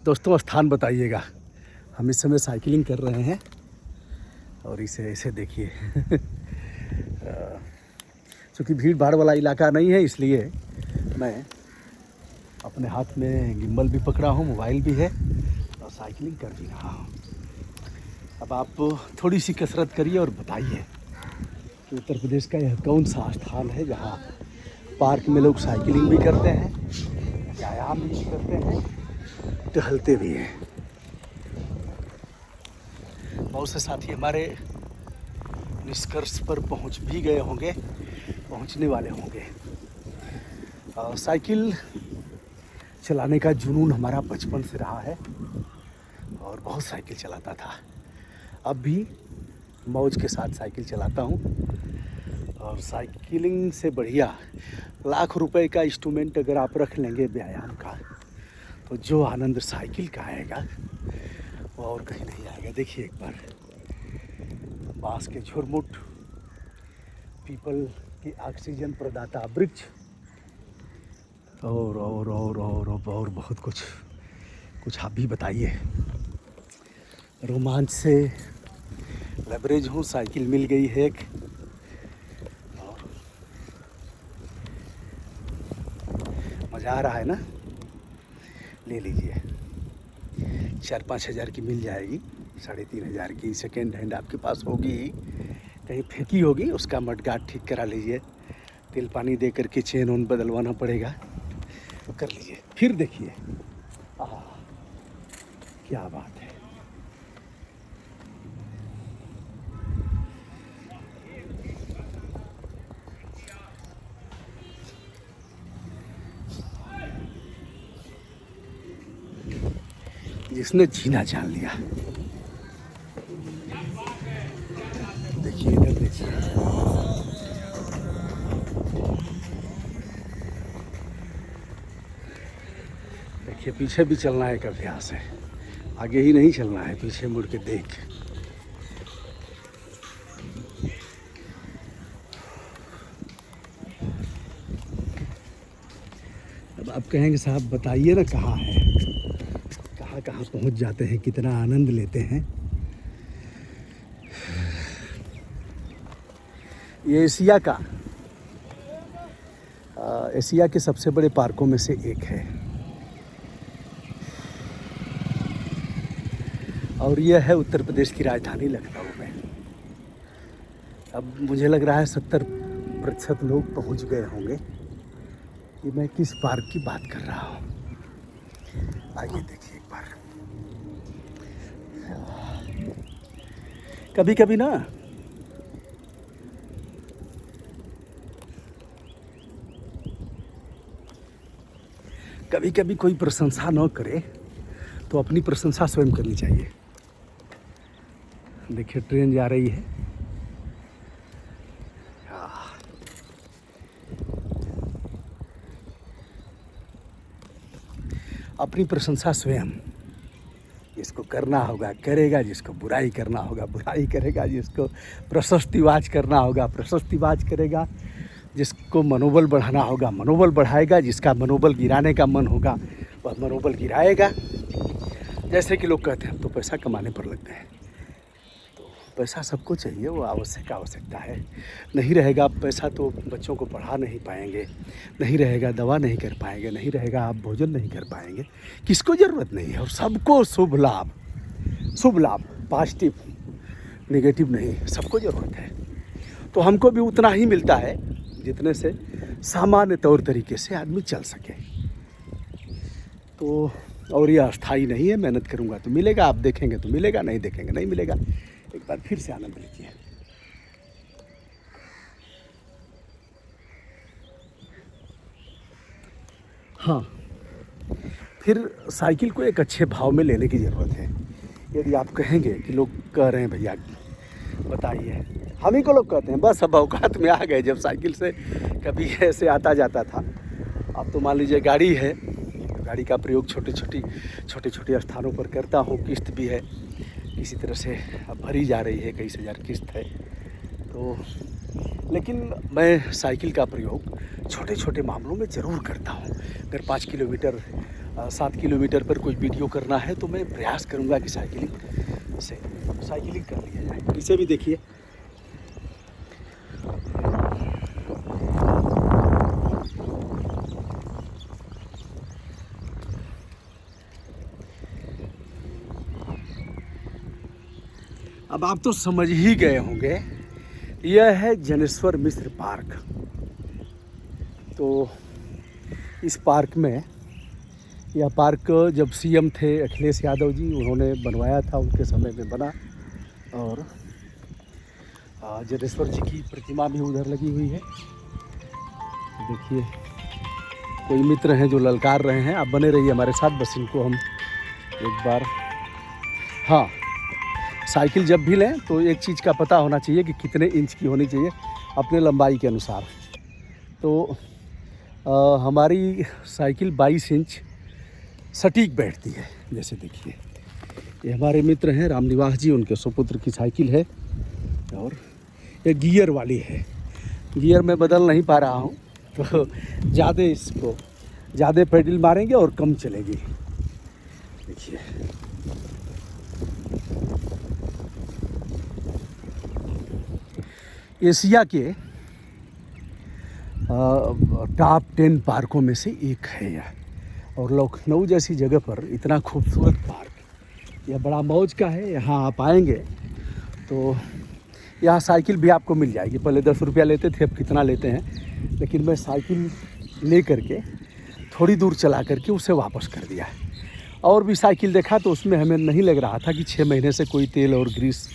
दोस्तों स्थान बताइएगा। हम इस समय साइकिलिंग कर रहे हैं और इसे ऐसे देखिए चूँकि भीड़ भाड़ वाला इलाका नहीं है इसलिए मैं अपने हाथ में गिम्बल भी पकड़ा हूँ, मोबाइल भी है और साइकिलिंग कर भी रहा हूँ। अब आप थोड़ी सी कसरत करिए और बताइए कि उत्तर प्रदेश का यह कौन सा स्थान है जहाँ पार्क में लोग साइकिलिंग भी करते हैं, व्यायाम भी करते हैं, टहलते भी हैं। बहुत से साथी हमारे निष्कर्ष पर पहुंच भी गए होंगे, पहुंचने वाले होंगे। साइकिल चलाने का जुनून हमारा बचपन से रहा है और बहुत साइकिल चलाता था। अब भी मौज के साथ साइकिल चलाता हूँ और साइकिलिंग से बढ़िया लाख रुपए का इंस्ट्रूमेंट अगर आप रख लेंगे व्यायाम का, तो जो आनंद साइकिल का आएगा वो और कहीं नहीं आएगा। देखिए एक बार बांस के झुरमुट, पीपल की ऑक्सीजन प्रदाता वृक्ष और बहुत कुछ आप भी बताइए। रोमांच से लबरेज हूँ, साइकिल मिल गई है एक और मज़ा आ रहा है ना। ले लीजिए, 4-5 हज़ार की मिल जाएगी, 3,500 की सेकेंड हैंड आपके पास होगी, कहीं फेंकी होगी, उसका मडगार्ड ठीक करा लीजिए, तेल पानी दे करके चेन ओन बदलवाना पड़ेगा, तो कर लीजिए। फिर देखिए क्या बात है। जिसने जीना जान लिया। देखिए इधर देखिए, देखिए पीछे भी चलना एक अभ्यास है, आगे ही नहीं चलना है, पीछे मुड़ के देख। अब आप कहेंगे साहब बताइए ना कहाँ है, कहाँ पहुँच जाते हैं, कितना आनंद लेते हैं। ये एशिया के सबसे बड़े पार्कों में से एक है और यह है उत्तर प्रदेश की राजधानी लखनऊ में। अब मुझे लग रहा है 70% लोग पहुंच गए होंगे कि मैं किस पार्क की बात कर रहा हूँ। आइए देखिए एक बार। कभी कभी ना कोई प्रशंसा न करे तो अपनी प्रशंसा स्वयं करनी चाहिए। देखिए ट्रेन जा रही है। अपनी प्रशंसा स्वयं, जिसको करना होगा करेगा, जिसको बुराई करना होगा बुराई करेगा, जिसको प्रशस्तिवाच करना होगा प्रशस्तिवाच करेगा, जिसको मनोबल बढ़ाना होगा मनोबल बढ़ाएगा, जिसका मनोबल गिराने का मन होगा वह मनोबल गिराएगा। जैसे कि लोग कहते हैं हम तो पैसा कमाने पर लगते हैं, तो पैसा सबको चाहिए, वो आवश्यकता है। नहीं रहेगा पैसा तो बच्चों को पढ़ा नहीं पाएंगे, नहीं रहेगा दवा नहीं कर पाएंगे, नहीं रहेगा आप भोजन नहीं कर पाएंगे। किसको ज़रूरत नहीं है, और सबको शुभ लाभ, पॉजिटिव नेगेटिव नहीं, सबको ज़रूरत है। तो हमको भी उतना ही मिलता है जितने से सामान्य तौर तरीके से आदमी चल सके। तो और यह अस्थाई नहीं है, मेहनत करूँगा तो मिलेगा, आप देखेंगे तो मिलेगा, नहीं देखेंगे नहीं मिलेगा। एक बार फिर से आनंद लीजिए। हाँ, फिर साइकिल को एक अच्छे भाव में लेने की ज़रूरत है। यदि आप कहेंगे कि लोग कह रहे हैं भैया बताइए, हम ही को लोग कहते हैं, बस अब औकात में आ गए। जब साइकिल से कभी ऐसे आता जाता था, अब तो मान लीजिए गाड़ी है, गाड़ी का प्रयोग छोटे छोटे स्थानों पर करता हूँ। किस्त भी है, किसी तरह से अब भरी जा रही है, कई हज़ार किस्त है। तो लेकिन मैं साइकिल का प्रयोग छोटे छोटे मामलों में ज़रूर करता हूँ। अगर 5 किलोमीटर 7 किलोमीटर पर कोई वीडियो करना है तो मैं प्रयास करूँगा कि साइकिलिंग कर लिया जाए। इसे भी देखिए, अब आप तो समझ ही गए होंगे, यह है जनेश्वर मिश्र पार्क। तो इस पार्क में, यह पार्क जब सीएम थे अखिलेश यादव जी, उन्होंने बनवाया था, उनके समय में बना। और जनेश्वर जी की प्रतिमा भी उधर लगी हुई है। देखिए, कोई मित्र हैं जो ललकार रहे हैं, आप बने रहिए हमारे साथ। बस इनको हम एक बार, हाँ, साइकिल जब भी लें तो एक चीज़ का पता होना चाहिए कि कितने इंच की होनी चाहिए अपने लंबाई के अनुसार। तो हमारी साइकिल 22 इंच सटीक बैठती है। जैसे देखिए, ये हमारे मित्र हैं रामनिवास जी, उनके सुपुत्र की साइकिल है और ये गियर वाली है। गियर मैं बदल नहीं पा रहा हूँ, तो ज़्यादा पेडल मारेंगे और कम चलेगी। देखिए, एशिया के टॉप 10 पार्कों में से एक है यह। और लखनऊ जैसी जगह पर इतना खूबसूरत पार्क, यह बड़ा मौज का है। यहाँ आप आएंगे तो यहाँ साइकिल भी आपको मिल जाएगी। पहले 10 रुपया लेते थे, अब कितना लेते हैं, लेकिन मैं साइकिल ले करके थोड़ी दूर चला करके उसे वापस कर दिया है। और भी साइकिल देखा तो उसमें हमें नहीं लग रहा था कि 6 महीने से कोई तेल और ग्रीस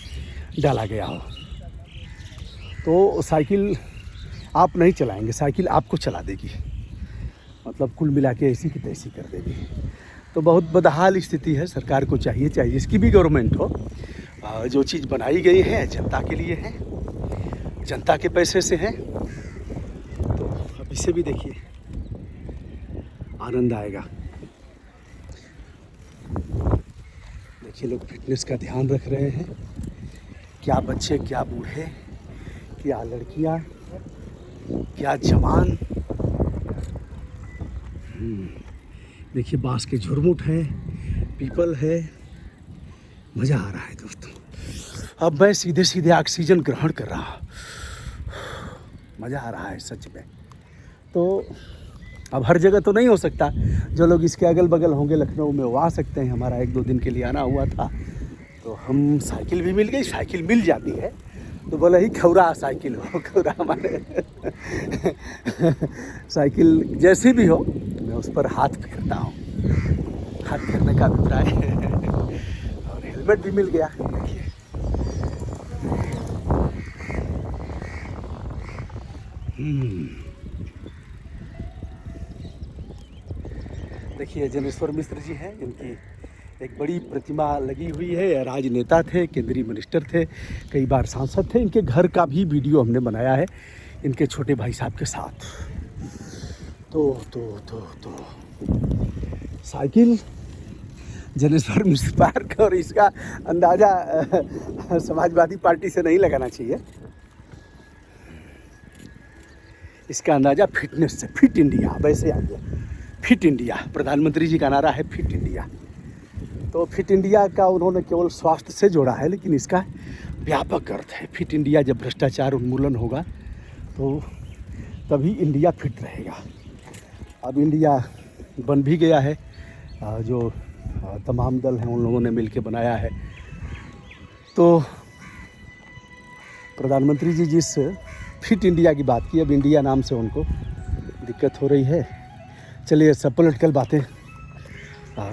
डाला गया हो। तो साइकिल आप नहीं चलाएंगे, साइकिल आपको चला देगी, मतलब कुल मिला के ऐसी की तैसी कर देगी। तो बहुत बदहाल स्थिति है। सरकार को चाहिए जिसकी भी गवर्नमेंट हो, जो चीज़ बनाई गई है जनता के लिए है, जनता के पैसे से है। तो अब इसे भी देखिए, आनंद आएगा। देखिए, लोग फिटनेस का ध्यान रख रहे हैं, क्या बच्चे, क्या बूढ़े, क्या लड़कियां, क्या जवान। देखिए, बांस के झुरमुट है, पीपल है, मज़ा आ रहा है दोस्तों। अब मैं सीधे सीधे ऑक्सीजन ग्रहण कर रहा, मज़ा आ रहा है सच में। तो अब हर जगह तो नहीं हो सकता, जो लोग इसके अगल बगल होंगे लखनऊ में वो आ सकते हैं। हमारा 1-2 दिन के लिए आना हुआ था, तो हम साइकिल भी मिल गई। साइकिल मिल जाती है तो बोला ही खौरा साइकिल हो, खौरा हमारे साइकिल जैसी भी हो, मैं उस पर हाथ फेरता हूँ। हाथ फेरने का अभिप्राय है। और हेलमेट भी मिल गया। देखिए, देखिए, जनेश्वर मिश्र जी हैं, इनकी एक बड़ी प्रतिमा लगी हुई है। राजनेता थे, केंद्रीय मिनिस्टर थे, कई बार सांसद थे। इनके घर का भी वीडियो हमने बनाया है इनके छोटे भाई साहब के साथ। तो साइकिल, जनेश्वर मिश्र पार्क, और इसका अंदाज़ा समाजवादी पार्टी से नहीं लगाना चाहिए, इसका अंदाज़ा फिटनेस से। फिट इंडिया, वैसे आ गया फिट इंडिया। प्रधानमंत्री जी का नारा है फिट इंडिया। तो फिट इंडिया का उन्होंने केवल स्वास्थ्य से जोड़ा है, लेकिन इसका व्यापक अर्थ है। फिट इंडिया, जब भ्रष्टाचार उन्मूलन होगा तो तभी इंडिया फिट रहेगा। अब इंडिया बन भी गया है, जो तमाम दल हैं उन लोगों ने मिलकर बनाया है। तो प्रधानमंत्री जी जिस फिट इंडिया की बात की, अब इंडिया नाम से उनको दिक्कत हो रही है। चलिए, सब पॉलिटिकल बातें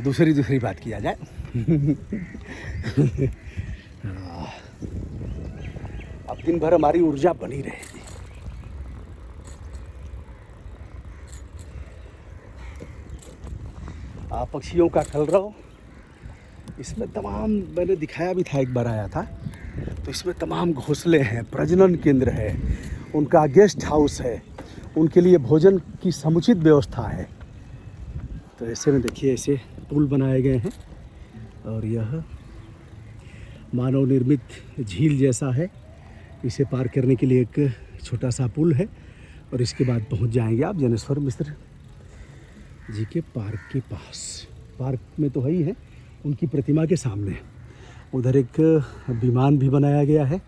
दूसरी बात किया जाए। अब दिन भर हमारी ऊर्जा बनी रहेगी। पक्षियों का कलरव, इसमें तमाम, मैंने दिखाया भी था, एक बार आया था, तो इसमें तमाम घोंसले हैं, प्रजनन केंद्र है, उनका गेस्ट हाउस है, उनके लिए भोजन की समुचित व्यवस्था है। तो ऐसे में देखिए, ऐसे पुल बनाए गए हैं और यह मानव निर्मित झील जैसा है। इसे पार करने के लिए एक छोटा सा पुल है और इसके बाद पहुंच जाएंगे आप जनेश्वर मिश्र जी के पार्क के पास। पार्क में तो है ही है, उनकी प्रतिमा के सामने। उधर एक विमान भी बनाया गया है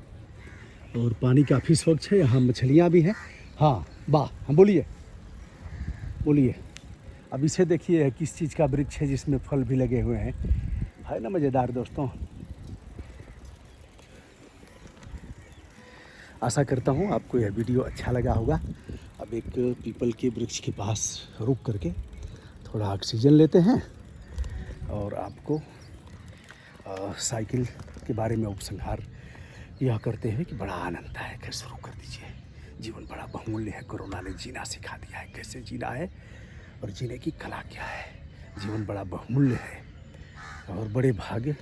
और पानी काफ़ी स्वच्छ है, यहाँ मछलियाँ भी हैं। हाँ वाह, हाँ बोलिए बोलिए। अब इसे देखिए, किस चीज़ का वृक्ष है जिसमें फल भी लगे हुए हैं, है ना मज़ेदार दोस्तों। आशा करता हूँ आपको यह वीडियो अच्छा लगा होगा। अब एक पीपल के वृक्ष के पास रुक करके थोड़ा ऑक्सीजन लेते हैं और आपको साइकिल के बारे में उपसंहार यह करते हैं कि बड़ा आनंद है। खैर शुरू कर दीजिए। जीवन बड़ा बहुमूल्य है, कोरोना ने जीना सिखा दिया है, कैसे जीना है और जीने की कला क्या है। जीवन बड़ा बहुमूल्य है और बड़े भाग्य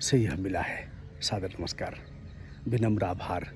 से यह मिला है। सादर नमस्कार, विनम्र आभार।